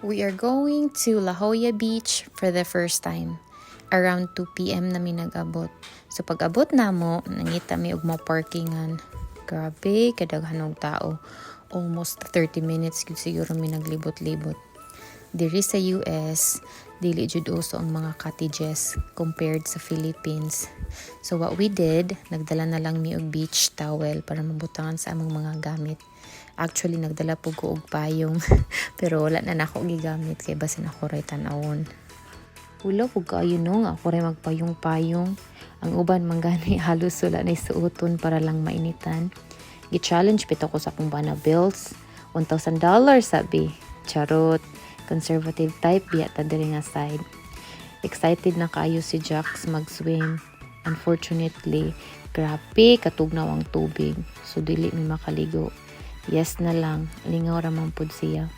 We are going to La Jolla Beach for the first time. Around 2 p.m. na mi nag-abot. So pag-abot na mo, nangita mi og mo parkingan. Grabe, kadaghanog tao. Almost 30 minutes gud siguro mi naglibot-libot. Diri sa US, dili jud uso ang mga cottages compared sa Philippines. So what we did, nagdala na lang mi og beach towel para mabutangan sa among mga gamit. Actually, nagdala po ko og payong pero wala na nako gigamit kay basin ako ray tan-awon. Wala po kayo no, ako ray magpayong-payong. Ang uban manggani halos wala na isuoton para lang mainitan. Gi-challenge pito ko sa akong bana bills. $1,000 sabi. Charot. Conservative type biya ta diri nga side. Excited na kaayo si Jax mag-swim. Unfortunately, grabe katugnaw ang tubig. So dili mi makaligo. Yes na lang, lingaw ra man pud siya.